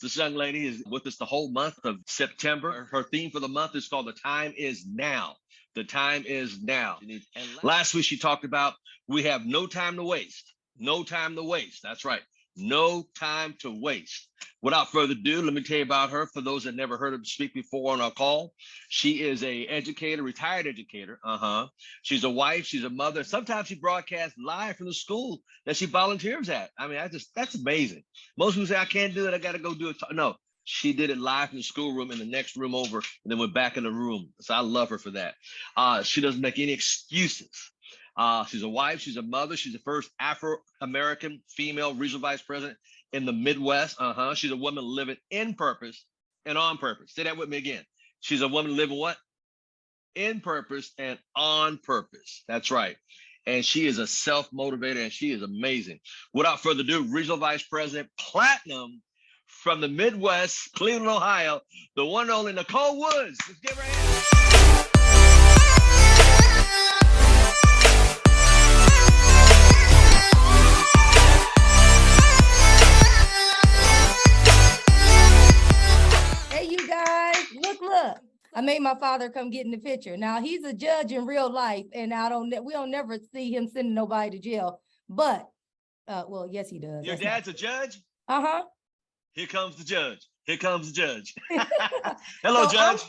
This young lady is with us the whole month of September. Her theme for the month is called The Time Is Now. The time is now. And last week she talked about we have no time to waste. No time to waste. That's right. No time to waste. Without further ado, let me tell you about her. For those that never heard her speak before on our call, she is a educator, retired educator. She's a wife. She's a mother. Sometimes she broadcasts live from the school that she volunteers at. I mean, that's amazing. Most people say, I can't do it. I got to go do it. No, she did it live in the schoolroom in the next room over and then went back in the room. So I love her for that. She doesn't make any excuses. She's a wife. She's a mother. She's the first Afro-American female regional vice president in the Midwest. She's a woman living in purpose and on purpose. Say that with me again. She's a woman living what? In purpose and on purpose. That's right. And she is a self-motivator, and she is amazing. Without further ado, regional vice president platinum from the Midwest, Cleveland, Ohio, the one and only Nichole Woods. Let's give her a hand. Hey, you guys, look. I made my father come get in the picture. Now, he's a judge in real life, and we don't never see him sending nobody to jail. But, well, yes, he does. Your dad's a judge? Uh-huh. Here comes the judge. Here comes the judge. Hello, so Judge.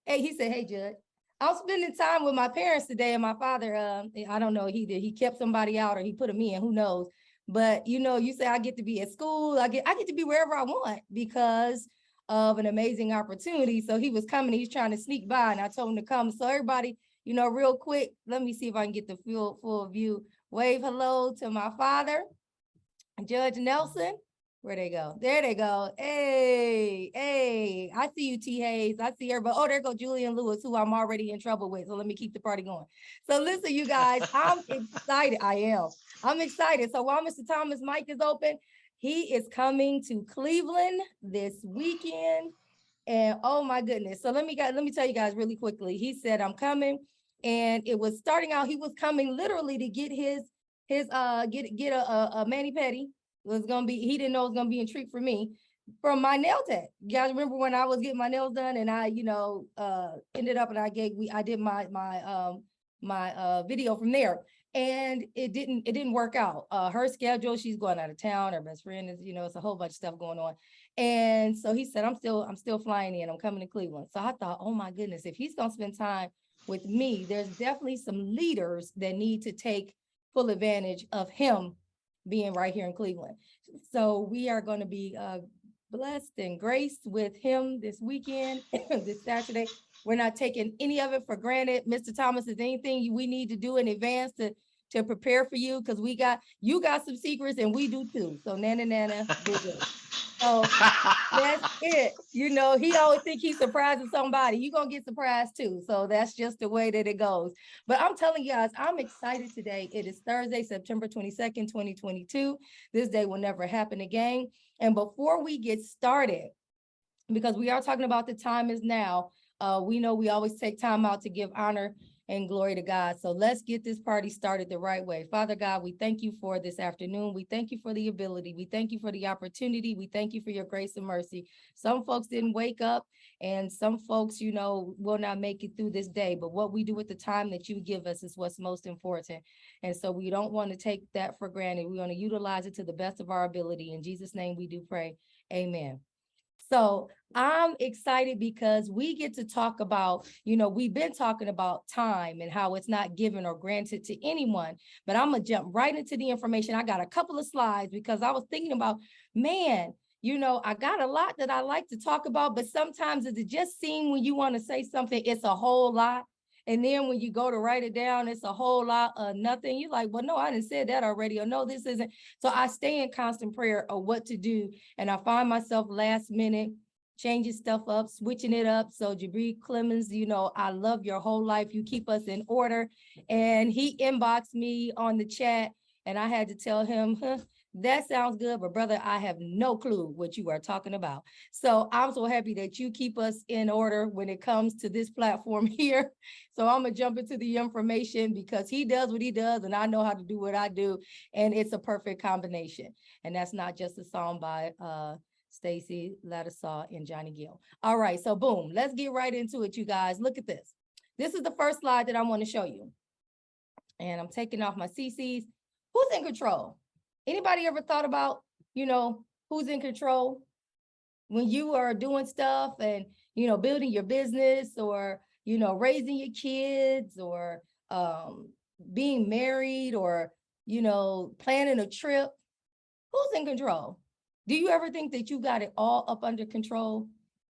He said, hey, Judge. I'm spending time with my parents today, and my father, I don't know, he kept somebody out or he put him in, who knows. But, you say I get to be at school. I get to be wherever I want because of an amazing opportunity. So he was coming, he's trying to sneak by, and I told him to come. So everybody, real quick, let me see if I can get the full view. Wave hello to my father, Judge Nelson. Where'd they go? There they go. Hey, I see you, T. Hayes. I see everybody. Oh, there go Julian Lewis, who I'm already in trouble with. So let me keep the party going. So listen, you guys, I'm excited. I'm excited. So while Mr. Thomas' mic is open, he is coming to Cleveland this weekend. And oh my goodness. So let me tell you guys really quickly. He said, I'm coming. And it was starting out, he was coming literally to get get a mani-pedi. He didn't know it was gonna be a treat for me from my nail tech. You guys remember when I was getting my nails done and I, ended up and I did my video from there. And it didn't work out. Her schedule, she's going out of town, her best friend is, it's a whole bunch of stuff going on. And so he said, I'm still flying in, I'm coming to Cleveland. So I thought, oh my goodness, if he's gonna spend time with me, there's definitely some leaders that need to take full advantage of him being right here in Cleveland. So we are going to be blessed and graced with him this weekend, this Saturday. We're not taking any of it for granted. Mr. Thomas, is anything we need to do in advance to prepare for you? Because you got some secrets and we do too. So nana, we're good. So that's it. He always think he's surprising somebody. You're going to get surprised too. So that's just the way that it goes. But I'm telling you guys, I'm excited today. It is Thursday, September 22nd, 2022. This day will never happen again. And before we get started, because we are talking about the time is now, we know we always take time out to give honor and glory to God. So let's get this party started the right way. Father God, we thank you for this afternoon. We thank you for the ability. We thank you for the opportunity. We thank you for your grace and mercy. Some folks didn't wake up and some folks, will not make it through this day. But what we do with the time that you give us is what's most important. And so we don't want to take that for granted. We want to utilize it to the best of our ability. In Jesus' name we do pray. Amen. So I'm excited because we get to talk about, we've been talking about time and how it's not given or granted to anyone, but I'm going to jump right into the information. I got a couple of slides because I was thinking about, man, I got a lot that I like to talk about, but sometimes it just seems when you want to say something, it's a whole lot. And then when you go to write it down, it's a whole lot of nothing. You're like, well, no, I didn't say that already. Or no, this isn't. So I stay in constant prayer of what to do. And I find myself last minute changing stuff up, switching it up. So Jabri Clemens, I love your whole life. You keep us in order. And he inboxed me on the chat and I had to tell him, that sounds good, but brother, I have no clue what you are talking about. So I'm so happy that you keep us in order when it comes to this platform here. So I'm gonna jump into the information because he does what he does and I know how to do what I do. And it's a perfect combination. And that's not just a song by Stacy Ladisaw, and Johnny Gill. All right, so boom, let's get right into it, you guys. Look at this. This is the first slide that I want to show you. And I'm taking off my CCs. Who's in control? Anybody ever thought about, who's in control? When you are doing stuff and, building your business or, raising your kids or being married or, planning a trip, who's in control? Do you ever think that you got it all up under control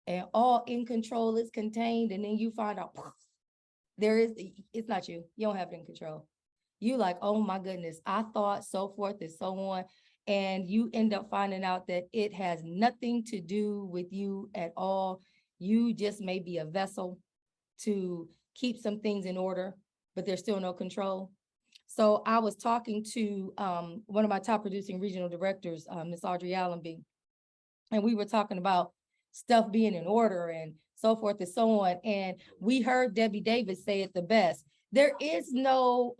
and all in control is contained, and then you find out it's not you. You don't have it in control. You like, oh my goodness, I thought so forth and so on. And you end up finding out that it has nothing to do with you at all. You just may be a vessel to keep some things in order, but there's still no control. So I was talking to one of my top producing regional directors, Miss Audrey Allenby, and we were talking about stuff being in order and so forth and so on. And we heard Debbie Davis say it the best. There is no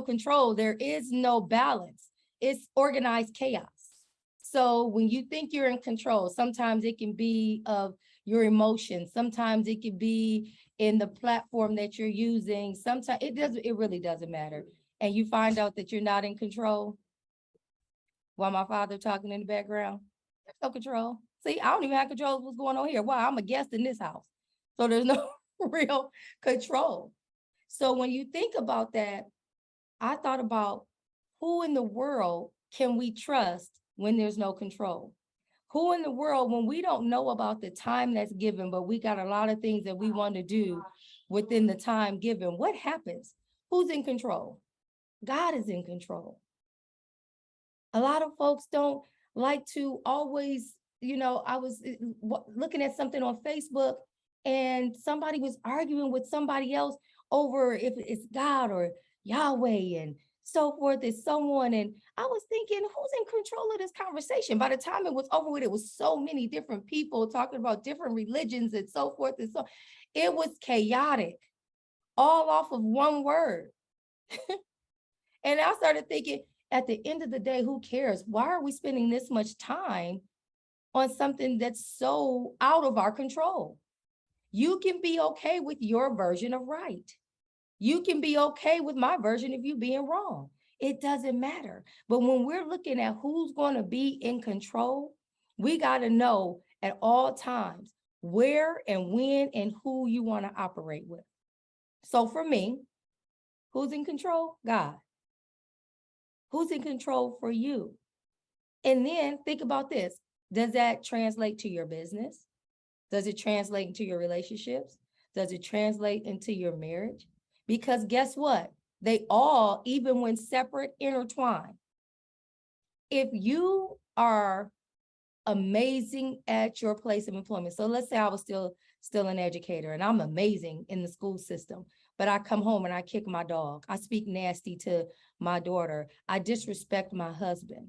control. There is no balance. It's organized chaos. So when you think you're in control, sometimes it can be of your emotions. Sometimes it can be in the platform that you're using. Sometimes it really doesn't matter. And you find out that you're not in control. While my father talking in the background, there's no control. See, I don't even have control of what's going on here. Why? I'm a guest in this house. So there's no real control. So when you think about that, I thought about who in the world can we trust when there's no control? Who in the world, when we don't know about the time that's given, but we got a lot of things that we want to do within the time given, what happens? Who's in control? God is in control. A lot of folks don't like to always, I was looking at something on Facebook and somebody was arguing with somebody else over if it's God or Yahweh and so forth and so on. And I was thinking, who's in control of this conversation? By the time it was over with, it was so many different people talking about different religions and so forth and so. It was chaotic, all off of one word. And I started thinking, at the end of the day, who cares? Why are we spending this much time on something that's so out of our control? You can be okay with your version of right. You can be okay with my version of you being wrong. It doesn't matter. But when we're looking at who's going to be in control, we got to know at all times where and when and who you want to operate with. So for me, who's in control? God. Who's in control for you? And then think about this. Does that translate to your business? Does it translate into your relationships? Does it translate into your marriage? Because guess what? They all, even when separate, intertwine. If you are amazing at your place of employment, so let's say I was still an educator and I'm amazing in the school system, but I come home and I kick my dog. I speak nasty to my daughter. I disrespect my husband.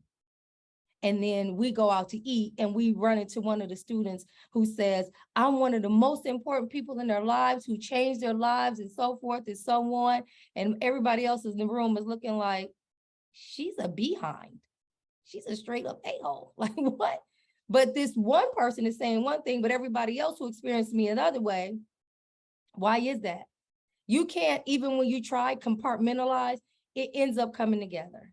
And then we go out to eat and we run into one of the students who says, I'm one of the most important people in their lives, who changed their lives and so forth and so on. And everybody else in the room is looking like, she's a behind. She's a straight up a-hole. Like what? But this one person is saying one thing, but everybody else who experienced me another way. Why is that? You can't, even when you try compartmentalize, it ends up coming together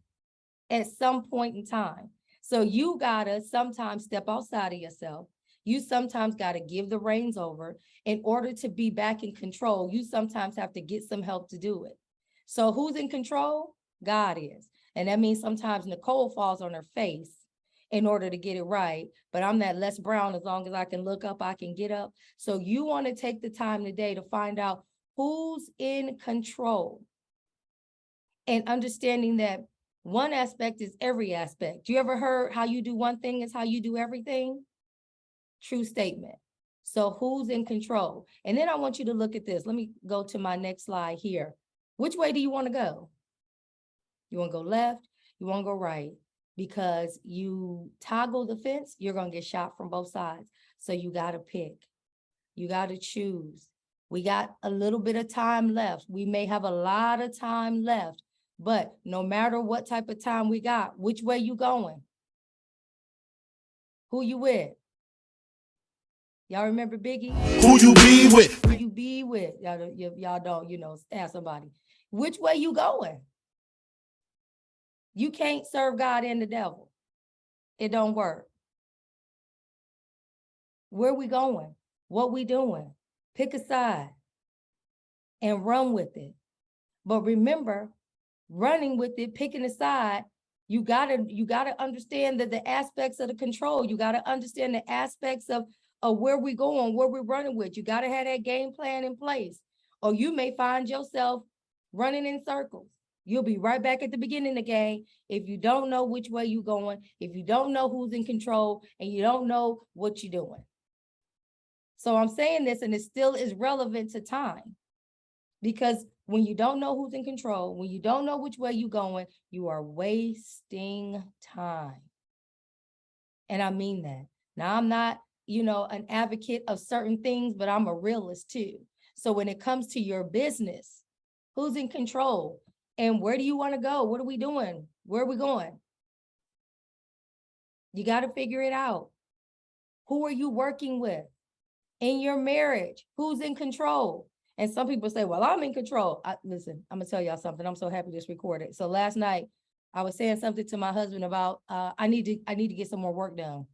at some point in time. So you gotta sometimes step outside of yourself. You sometimes gotta give the reins over. In order to be back in control, you sometimes have to get some help to do it. So who's in control? God is. And that means sometimes Nichole falls on her face in order to get it right. But I'm that Les Brown, as long as I can look up, I can get up. So you wanna take the time today to find out who's in control. And understanding that one aspect is every aspect. You ever heard how you do one thing is how you do everything? True statement. So who's in control? And then I want you to look at this. Let me go to my next slide here. Which way do you want to go? You want to go left? You want to go right? Because you toggle the fence, you're going to get shot from both sides. So you got to pick. You got to choose. We got a little bit of time left. We may have a lot of time left. But no matter what type of time we got, which way you going? Who you with? Y'all remember Biggie? Who you be with? Who you be with? Y'all don't, ask somebody. Which way you going? You can't serve God and the devil. It don't work. Where we going? What we doing? Pick a side and run with it. But remember, running with it, picking a side, you gotta understand that the aspects of the control. You gotta understand the aspects of where we going, where we're running with. You gotta have that game plan in place, or you may find yourself running in circles. You'll be right back at the beginning of the game if you don't know which way you're going, if you don't know who's in control, and you don't know what you're doing. So I'm saying this, and it still is relevant to time, because when you don't know who's in control, when you don't know which way you're going, you are wasting time. And I mean that. Now, I'm not, an advocate of certain things, but I'm a realist too. So when it comes to your business, who's in control? And where do you want to go? What are we doing? Where are we going? You got to figure it out. Who are you working with? In your marriage, who's in control? And some people say, well, I'm in control. Listen, I'm gonna tell y'all something. I'm so happy this recorded. So last night I was saying something to my husband about, I need to get some more work done.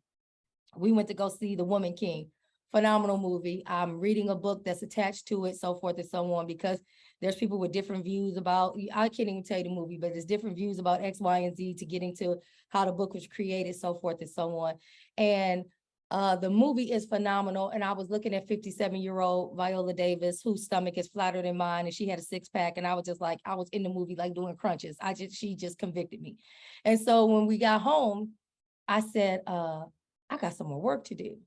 We went to go see The Woman King. Phenomenal movie. I'm reading a book that's attached to it, so forth and so on, because there's people with different views about, I can't even tell you the movie, but there's different views about X, Y, and Z to getting to how the book was created, so forth and so on. And the movie is phenomenal. And I was looking at 57-year-old Viola Davis, whose stomach is flatter than mine, and she had a 6-pack. And I was just like, I was in the movie, like doing crunches. She just convicted me. And so when we got home, I said, I got some more work to do.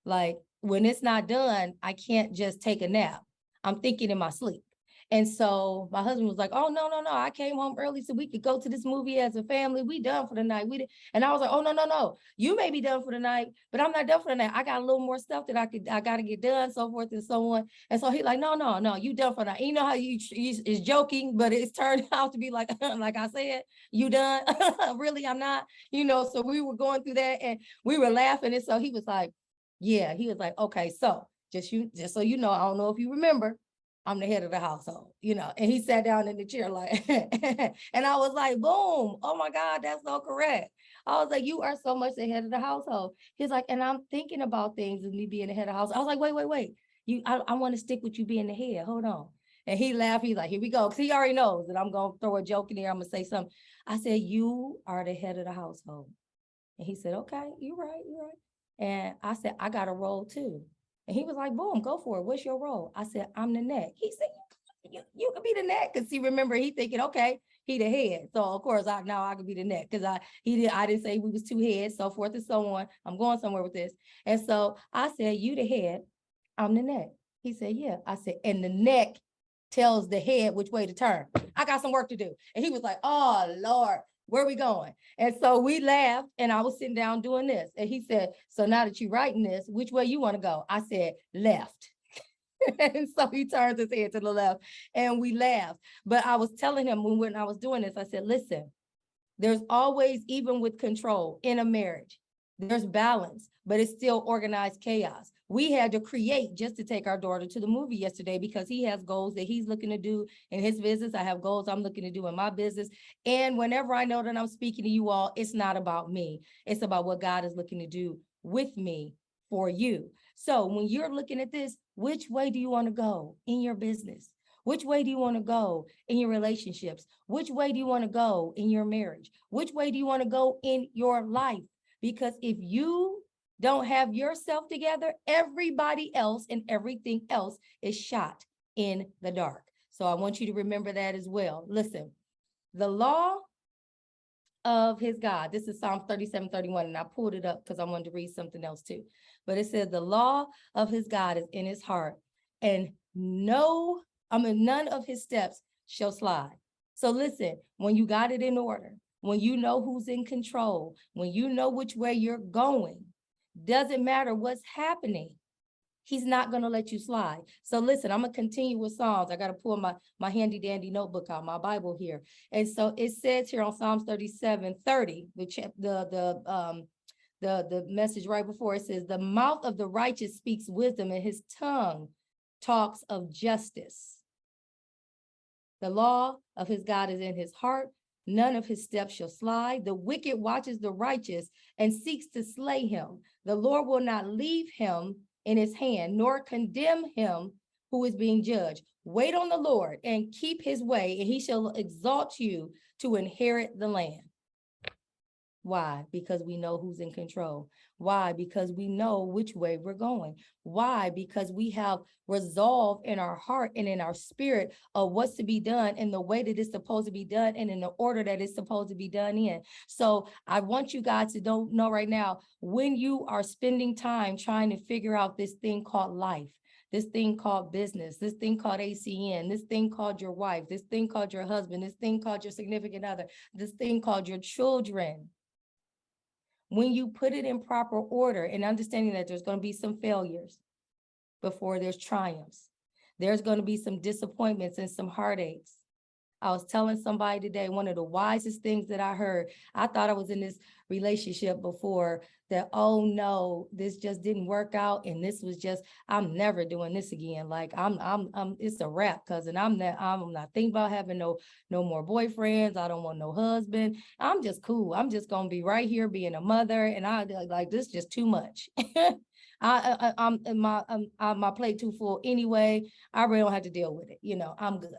Like, when it's not done, I can't just take a nap. I'm thinking in my sleep. And so my husband was like, oh, no. I came home early so we could go to this movie as a family. We done for the night. And I was like, oh, no. You may be done for the night, but I'm not done for the night. I got a little more stuff that I got to get done, so forth and so on. And so he's like, no, you done for the night. You know how you is joking, but it's turned out to be like, like I said, you done? Really, I'm not, so we were going through that and we were laughing. And so he was like, yeah, he was like, okay, so just so you know, I don't know if you remember, I'm the head of the household, and he sat down in the chair like, and I was like, boom, oh my God, that's so correct. I was like, you are so much the head of the household. He's like, and I'm thinking about things of me being the head of the house. I was like, wait, I want to stick with you being the head, hold on. And he laughed, he's like, here we go. Cause he already knows that I'm going to throw a joke in there. I'm gonna say something. I said, you are the head of the household. And he said, okay, you're right. And I said, I got a role too. And he was like, boom, go for it. What's your role? I said, I'm the neck. He said, you could be the neck. Cause see, remember, he thinking, okay, he the head. So of course I could be the neck. Cause I didn't say we was two heads, so forth and so on. I'm going somewhere with this. And so I said, you the head, I'm the neck. He said, yeah. I said, and the neck tells the head which way to turn. I got some work to do. And he was like, oh Lord, where are we going? And so we laughed, and I was sitting down doing this. And he said, so now that you're writing this, which way you want to go? I said, left. And so he turns his head to the left and we laughed. But I was telling him when I was doing this, I said, listen, there's always, even with control in a marriage, there's balance, but it's still organized chaos. We had to create just to take our daughter to the movie yesterday because he has goals that he's looking to do in his business. I have goals I'm looking to do in my business. And whenever I know that I'm speaking to you all, it's not about me. It's about what God is looking to do with me for you. So when you're looking at this, which way do you want to go in your business? Which way do you want to go in your relationships? Which way do you want to go in your marriage? Which way do you want to go in your life? Because if you don't have yourself together, everybody else and everything else is shot in the dark. So I want you to remember that as well. Listen, the law of his God. This is Psalm 37:31, and I pulled it up because I wanted to read something else too. But it says the law of his God is in his heart, and none of his steps shall slide. So listen, when you got it in order, when you know who's in control, when you know which way you're going, doesn't matter what's happening. He's not going to let you slide. So listen, I'm going to continue with Psalms. I got to pull my handy dandy notebook out, my Bible here. And so it says here on Psalms 37:30, the the message right before. It says, the mouth of the righteous speaks wisdom, and his tongue talks of justice. The law of his God is in his heart. None of his steps shall slide. The wicked watches the righteous and seeks to slay him. The Lord will not leave him in his hand, nor condemn him who is being judged. Wait on the Lord and keep his way, and he shall exalt you to inherit the land. Why? Because we know who's in control. Why? Because we know which way we're going. Why? Because we have resolve in our heart and in our spirit of what's to be done in the way that it's supposed to be done and in the order that it's supposed to be done in. So I want you guys to know right now, when you are spending time trying to figure out this thing called life, this thing called business, this thing called ACN, this thing called your wife, this thing called your husband, this thing called your significant other, this thing called your children, when you put it in proper order and understanding that there's going to be some failures before there's triumphs, there's going to be some disappointments and some heartaches. I was telling somebody today, one of the wisest things that I heard, I thought I was in this relationship before that, oh no, this just didn't work out. And this was just, I'm never doing this again. Like it's a wrap, cousin. I'm not thinking about having no more boyfriends. I don't want no husband. I'm just cool. I'm just going to be right here being a mother. And I like, this just too much. My plate too full anyway. I really don't have to deal with it. You know, I'm good.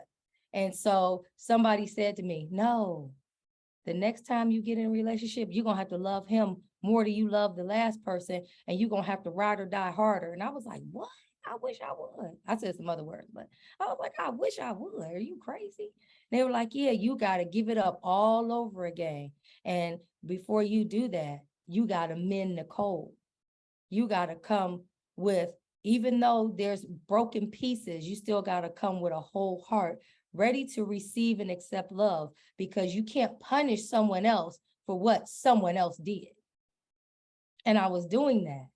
And so somebody said to me, no, the next time you get in a relationship, you're going to have to love him more than you love the last person. And you're going to have to ride or die harder. And I was like, what? I wish I would. I said some other words, but I was like, I wish I would. Are you crazy? And they were like, yeah, you got to give it up all over again. And before you do that, you got to mend Nichole. You got to come with, even though there's broken pieces, you still got to come with a whole heart, ready to receive and accept love, because you can't punish someone else for what someone else did. And I was doing that.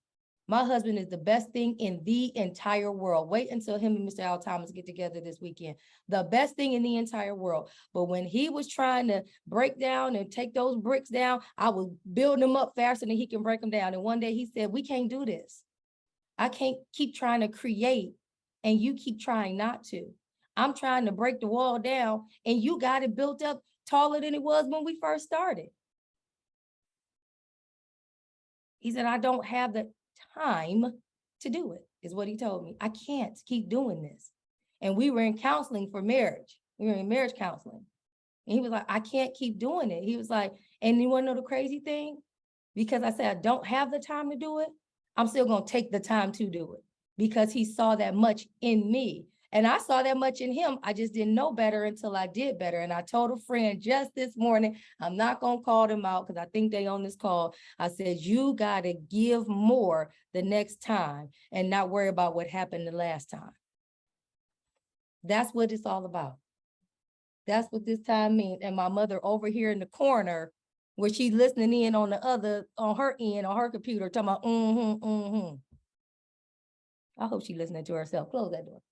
My husband is the best thing in the entire world. Wait until him and Mr. Al Thomas get together this weekend. The best thing in the entire world. But when he was trying to break down and take those bricks down, I was building them up faster than he can break them down. And one day he said, we can't do this. I can't keep trying to create and you keep trying not to. I'm trying to break the wall down and you got it built up taller than it was when we first started. He said, I don't have the time to do it, is what he told me. I can't keep doing this. And we were in counseling for marriage. We were in marriage counseling. And he was like, I can't keep doing it. He was like, and you want to know the crazy thing? Because I said, I don't have the time to do it. I'm still going to take the time to do it because he saw that much in me. And I saw that much in him. I just didn't know better until I did better. And I told a friend just this morning, I'm not going to call them out because I think they on this call. I said, you got to give more the next time and not worry about what happened the last time. That's what it's all about. That's what this time means. And my mother over here in the corner, where she's listening in on her end, on her computer, talking about, I hope she's listening to herself. Close that door.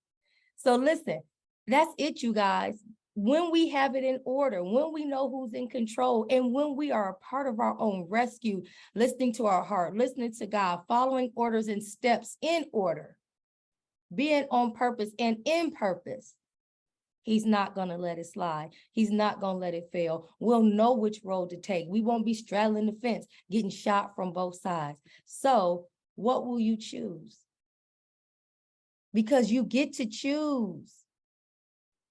So listen, that's it, you guys. When we have it in order, when we know who's in control, and when we are a part of our own rescue, listening to our heart, listening to God, following orders and steps in order, being on purpose and in purpose, he's not going to let it slide. He's not going to let it fail. We'll know which road to take. We won't be straddling the fence, getting shot from both sides. So what will you choose? Because you get to choose.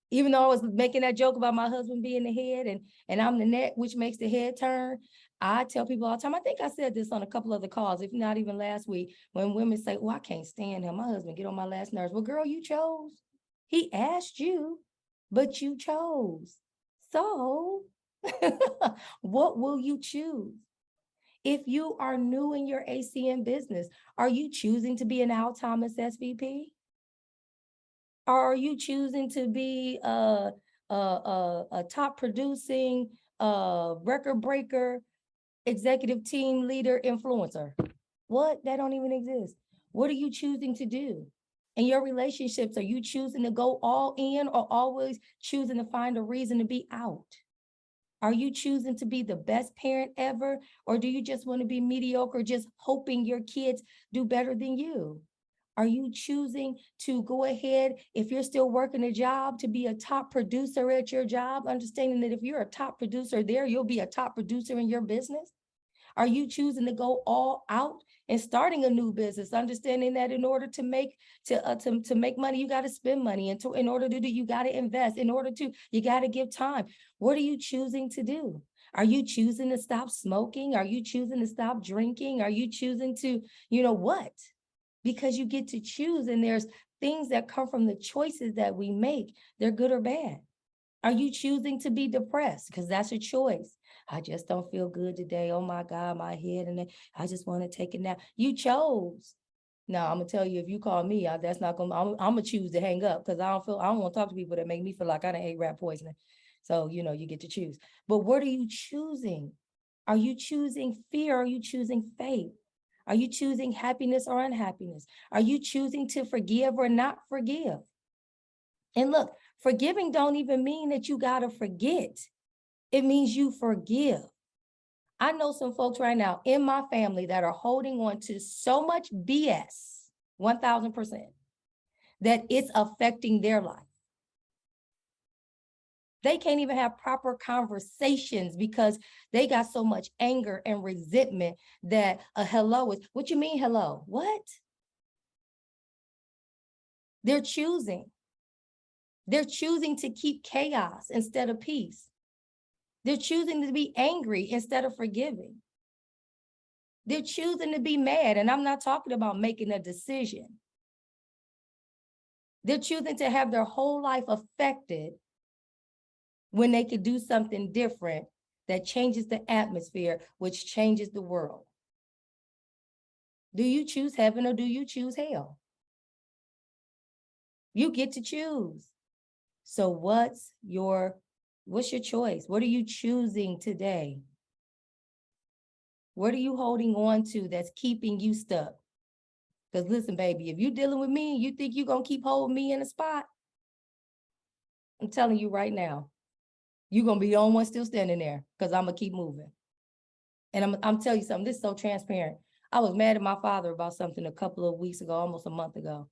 Even though I was making that joke about my husband being the head and I'm the neck, which makes the head turn, I tell people all the time, I think I said this on a couple of the calls, if not even last week, when women say, oh, I can't stand him. My husband get on my last nerves. Well, girl, you chose. He asked you, but you chose. So what will you choose? If you are new in your ACN business, are you choosing to be an Al Thomas SVP? Or are you choosing to be a top producing, record breaker, executive team leader, influencer? What? That don't even exist. What are you choosing to do? In your relationships, are you choosing to go all in or always choosing to find a reason to be out? Are you choosing to be the best parent ever? Or do you just want to be mediocre, just hoping your kids do better than you? Are you choosing to go ahead, if you're still working a job, to be a top producer at your job, understanding that if you're a top producer there, you'll be a top producer in your business? Are you choosing to go all out and starting a new business, understanding that in order to make to make money, you got to spend money, and in order to do, you got to invest. In order to, you got to give time. What are you choosing to do? Are you choosing to stop smoking? Are you choosing to stop drinking? Are you choosing to, what? Because you get to choose, and there's things that come from the choices that we make. They're good or bad. Are you choosing to be depressed? Because that's a choice. I just don't feel good today. Oh my God, my head, and I just want to take a nap. You chose. Now I'm gonna tell you, if you call me, that's not gonna. I'm gonna choose to hang up because I don't want to talk to people that make me feel like I done ate rat poisoning. So you get to choose. But what are you choosing? Are you choosing fear? Are you choosing faith? Are you choosing happiness or unhappiness? Are you choosing to forgive or not forgive? And look, forgiving don't even mean that you gotta forget. It means you forgive. I know some folks right now in my family that are holding on to so much BS, 1000%, that it's affecting their life. They can't even have proper conversations because they got so much anger and resentment that a hello is, what you mean hello? What? They're choosing. They're choosing to keep chaos instead of peace. They're choosing to be angry instead of forgiving. They're choosing to be mad, and I'm not talking about making a decision. They're choosing to have their whole life affected when they could do something different that changes the atmosphere, which changes the world. Do you choose heaven or do you choose hell? You get to choose. So what's your choice? What are you choosing today? What are you holding on to that's keeping you stuck? Because listen, baby, if you're dealing with me and you think you're going to keep holding me in a spot, I'm telling you right now, you're going to be the only one still standing there because I'm going to keep moving. And I'm telling you something, this is so transparent. I was mad at my father about something a couple of weeks ago, almost a month ago.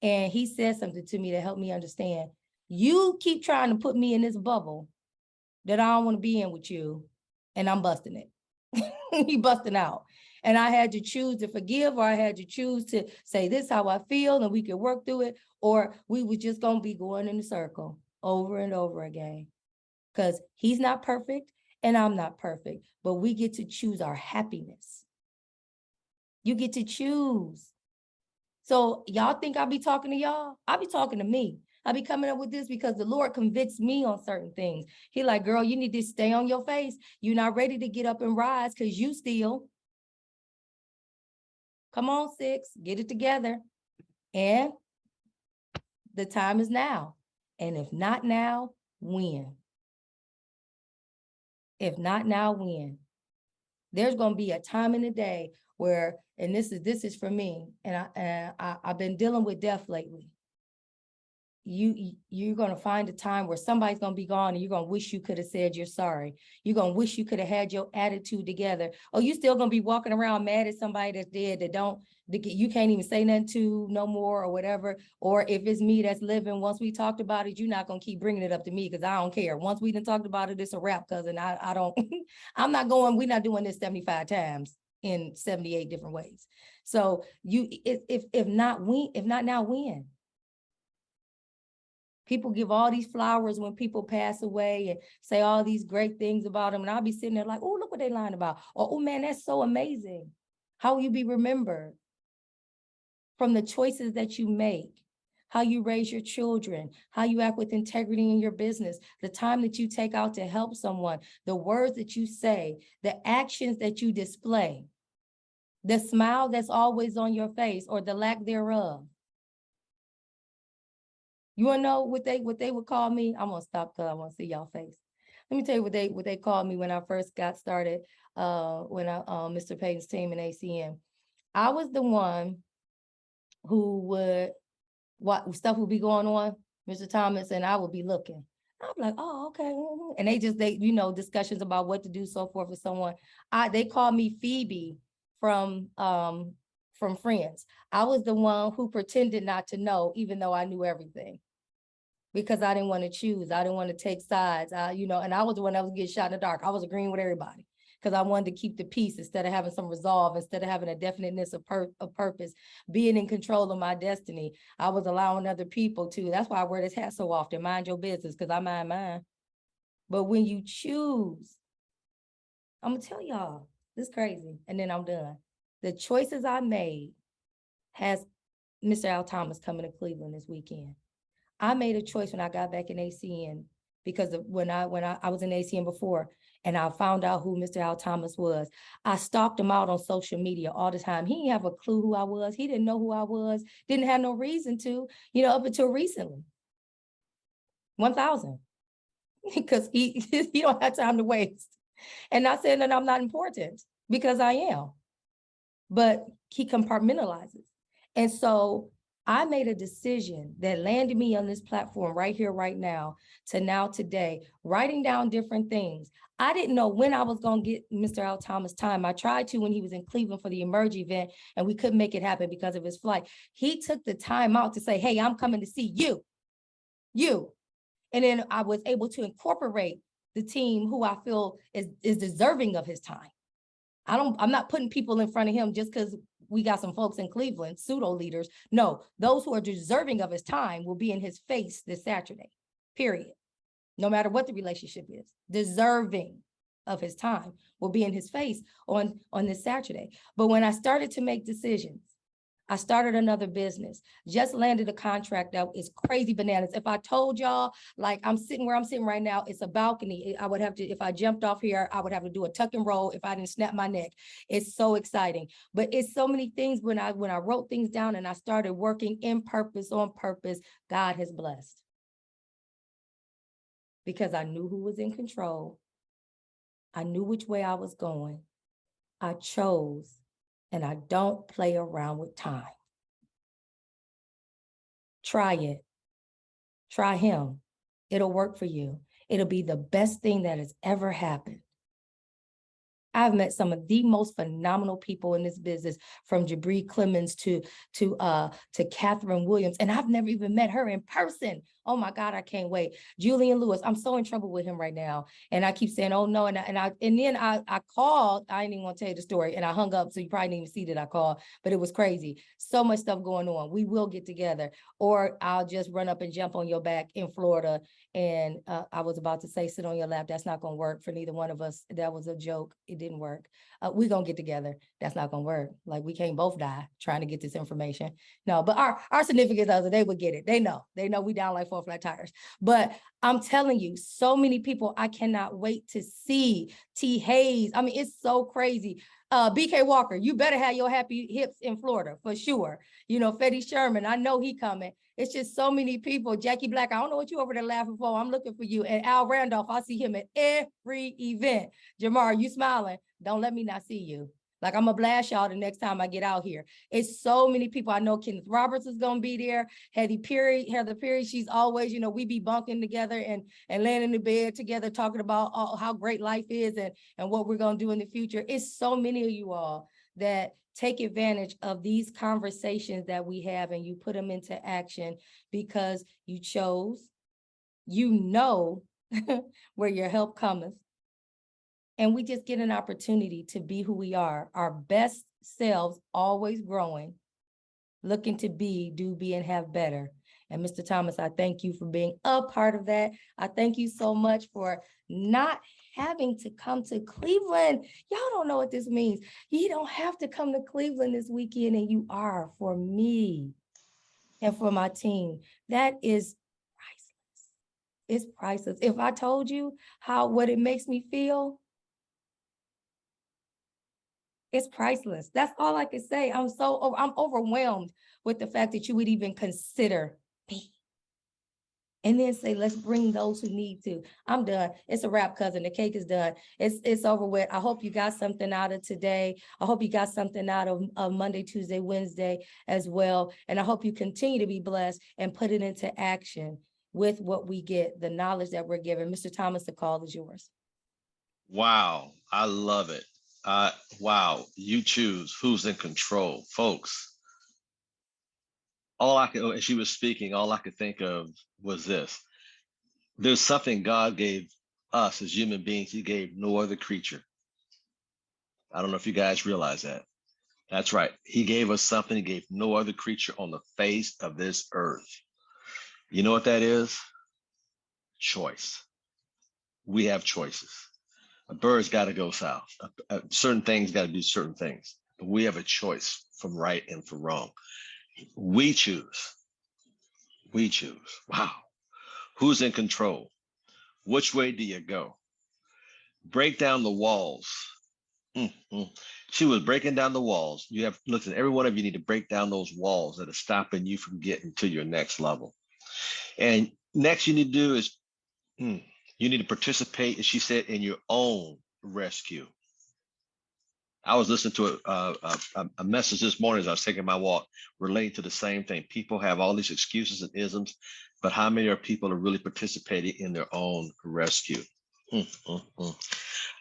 And he said something to me that helped me understand. You keep trying to put me in this bubble that I don't want to be in with you, and I'm busting it. He busting out. And I had to choose to forgive, or I had to choose to say, this is how I feel, and we could work through it, or we were just going to be going in a circle over and over again. Because he's not perfect and I'm not perfect, but we get to choose our happiness. You get to choose. So y'all think I'll be talking to y'all? I'll be talking to me. I'll be coming up with this because the Lord convicts me on certain things. He like, girl, you need to stay on your face. You're not ready to get up and rise because you still. Come on, 6, get it together. And the time is now. And if not now, when? If not now, when? There's going to be a time in the day where, and this is for me, and I've been dealing with death lately. You're going to find a time where somebody's going to be gone, and you're going to wish you could have said you're sorry. You're going to wish you could have had your attitude together. Or you still going to be walking around mad at somebody that's dead that you can't even say nothing to no more or whatever. Or if it's me that's living, once we talked about it, you're not going to keep bringing it up to me because I don't care. Once we done talked about it, it's a wrap, cousin. I don't, I'm not going, we're not doing this 75 times in 78 different ways. So if not now, when? People give all these flowers when people pass away and say all these great things about them. And I'll be sitting there like, oh, look what they lying about. Or, oh man, that's so amazing. How will you be remembered? From the choices that you make, how you raise your children, how you act with integrity in your business, the time that you take out to help someone, the words that you say, the actions that you display, the smile that's always on your face or the lack thereof. You want to know what they would call me? I'm gonna stop because I want to see y'all face. Let me tell you what they called me when I first got started. When I Mr. Payton's team in ACM, I was the one who would what stuff would be going on, Mr. Thomas, and I would be looking. I'm like, oh, okay. And they, discussions about what to do, so forth with someone. They called me Phoebe from Friends. I was the one who pretended not to know, even though I knew everything. Because I didn't want to choose. I didn't want to take sides. And I was the one that was getting shot in the dark. I was agreeing with everybody because I wanted to keep the peace instead of having some resolve, instead of having a definiteness of purpose, being in control of my destiny. I was allowing other people to. That's why I wear this hat so often. Mind your business, because I mind mine. But when you choose, I'm gonna tell y'all, this is crazy, and then I'm done. The choices I made has Mr. Al Thomas coming to Cleveland this weekend. I made a choice when I got back in ACN because when I was in ACN before and I found out who Mr. Al Thomas was. I stalked him out on social media all the time. He didn't have a clue who I was. He didn't know who I was, didn't have no reason to, up until recently. 1,000. Because he don't have time to waste. And not saying that I'm not important, because I am. But he compartmentalizes. And so I made a decision that landed me on this platform right here, right now, today, writing down different things. I didn't know when I was going to get Mr. Al Thomas time. I tried to when he was in Cleveland for the Emerge event, and we couldn't make it happen because of his flight. He took the time out to say, hey, I'm coming to see you. And then I was able to incorporate the team who I feel is deserving of his time. I'm not putting people in front of him just because we got some folks in Cleveland, pseudo leaders. No, those who are deserving of his time will be in his face this Saturday, period. No matter what the relationship is, deserving of his time will be in his face on this Saturday. But when I started to make decisions, I started another business, just landed a contract that is crazy bananas. If I told y'all, like I'm sitting where I'm sitting right now, it's a balcony. I would have to, if I jumped off here, I would have to do a tuck and roll if I didn't snap my neck. It's so exciting. But it's so many things when I wrote things down and I started working in purpose, on purpose, God has blessed. Because I knew who was in control. I knew which way I was going. I chose. And I don't play around with time. Try it. Try him. It'll work for you. It'll be the best thing that has ever happened. I've met some of the most phenomenal people in this business, from Jabri Clemens to Catherine Williams, and I've never even met her in person. Oh my God, I can't wait. Julian Lewis, I'm so in trouble with him right now, and I keep saying, oh no, and then I called. I didn't even want to tell you the story, and I hung up, so you probably didn't even see that I called, but it was crazy. So much stuff going on. We will get together, or I'll just run up and jump on your back in Florida. And I was about to say, sit on your lap. That's not going to work for neither one of us. That was a joke. It didn't work. We're going to get together. That's not going to work. Like, we can't both die trying to get this information. No, but our significant other, they would get it. They know we down like 4 flat tires. But I'm telling you, so many people I cannot wait to see. T. Hayes. I mean, it's so crazy. BK Walker, you better have your happy hips in Florida for sure. Fetty Sherman, I know he coming. It's just so many people. Jackie Black, I don't know what you over there laughing for. I'm looking for you. And Al Randolph, I see him at every event. Jamar, you smiling. Don't let me not see you. Like, I'm going to blast y'all the next time I get out here. It's so many people. I know Kenneth Roberts is going to be there. Heather Perry, she's always, we be bunking together and laying in the bed together, talking about how great life is and what we're going to do in the future. It's so many of you all that take advantage of these conversations that we have, and you put them into action because you chose, where your help cometh. And we just get an opportunity to be who we are, our best selves, always growing, looking to be, do, be, and have better. And Mr. Thomas, I thank you for being a part of that. I thank you so much for not having to come to Cleveland. Y'all don't know what this means. You don't have to come to Cleveland this weekend, and you are, for me and for my team. That is priceless. It's priceless. If I told you what it makes me feel, it's priceless. That's all I can say. I'm overwhelmed with the fact that you would even consider me. And then say, let's bring those who need to. I'm done. It's a wrap, cousin. The cake is done. It's over with. I hope you got something out of today. I hope you got something out of Monday, Tuesday, Wednesday as well. And I hope you continue to be blessed and put it into action. with what we get, the knowledge that we're given. Mr. Thomas, the call is yours. Wow, I love it. Wow, you choose who's in control, folks. All I could, as she was speaking, all I could think of was this. There's something God gave us as human beings, he gave no other creature. I don't know if you guys realize that. That's right. He gave us something he gave no other creature on the face of this earth. You know what that is? Choice. We have choices. A bird's got to go south. Certain things got to do certain things. But we have a choice from right and from wrong. We choose. We choose. Wow. Who's in control? Which way do you go? Break down the walls. She was breaking down the walls. You have, listen, every one of you need to break down those walls that are stopping you from getting to your next level. And next you need to do is, you need to participate, as she said, in your own rescue. I was listening to a message this morning as I was taking my walk relating to the same thing. People have all these excuses and isms, but how many people are really participating in their own rescue?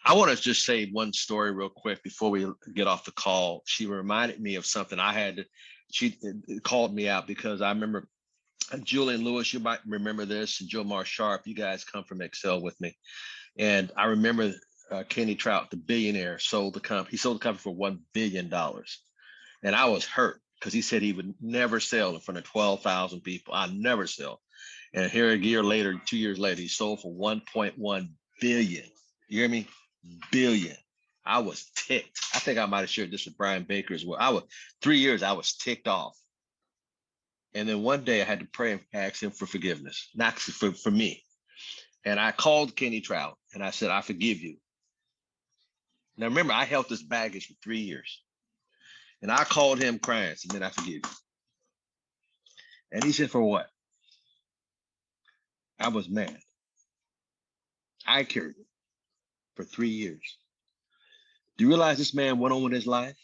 I want to just say one story real quick before we get off the call. She reminded me of something I had. She called me out because I remember Julian Lewis, you might remember this, and Joe Mar Sharp, you guys come from Excel with me. And I remember Kenny Trout, the billionaire, sold the company. He sold the company for $1 billion. And I was hurt because he said he would never sell in front of 12,000 people. I never sell. And here a year later, 2 years later, he sold for 1.1 billion. You hear me? Billion. I was ticked. I think I might have shared this with Brian Baker as well. 3 years, I was ticked off. And then one day I had to pray and ask him for forgiveness, not for me. And I called Kenny Trout and I said, I forgive you. Now, remember, I held this baggage for 3 years. And I called him crying, and then I forgive you. And he said, for what? I was mad. I carried it for 3 years. Do you realize this man went on with his life?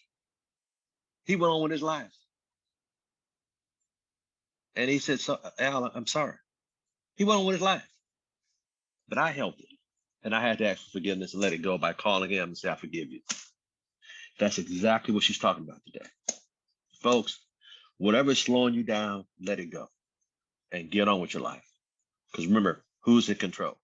He went on with his life. And he said, so, Al, I'm sorry. He went on with his life. But I held it. And I had to ask for forgiveness and let it go by calling him and say, I forgive you. That's exactly what she's talking about today. Folks, whatever is slowing you down, let it go and get on with your life. Because remember, who's in control?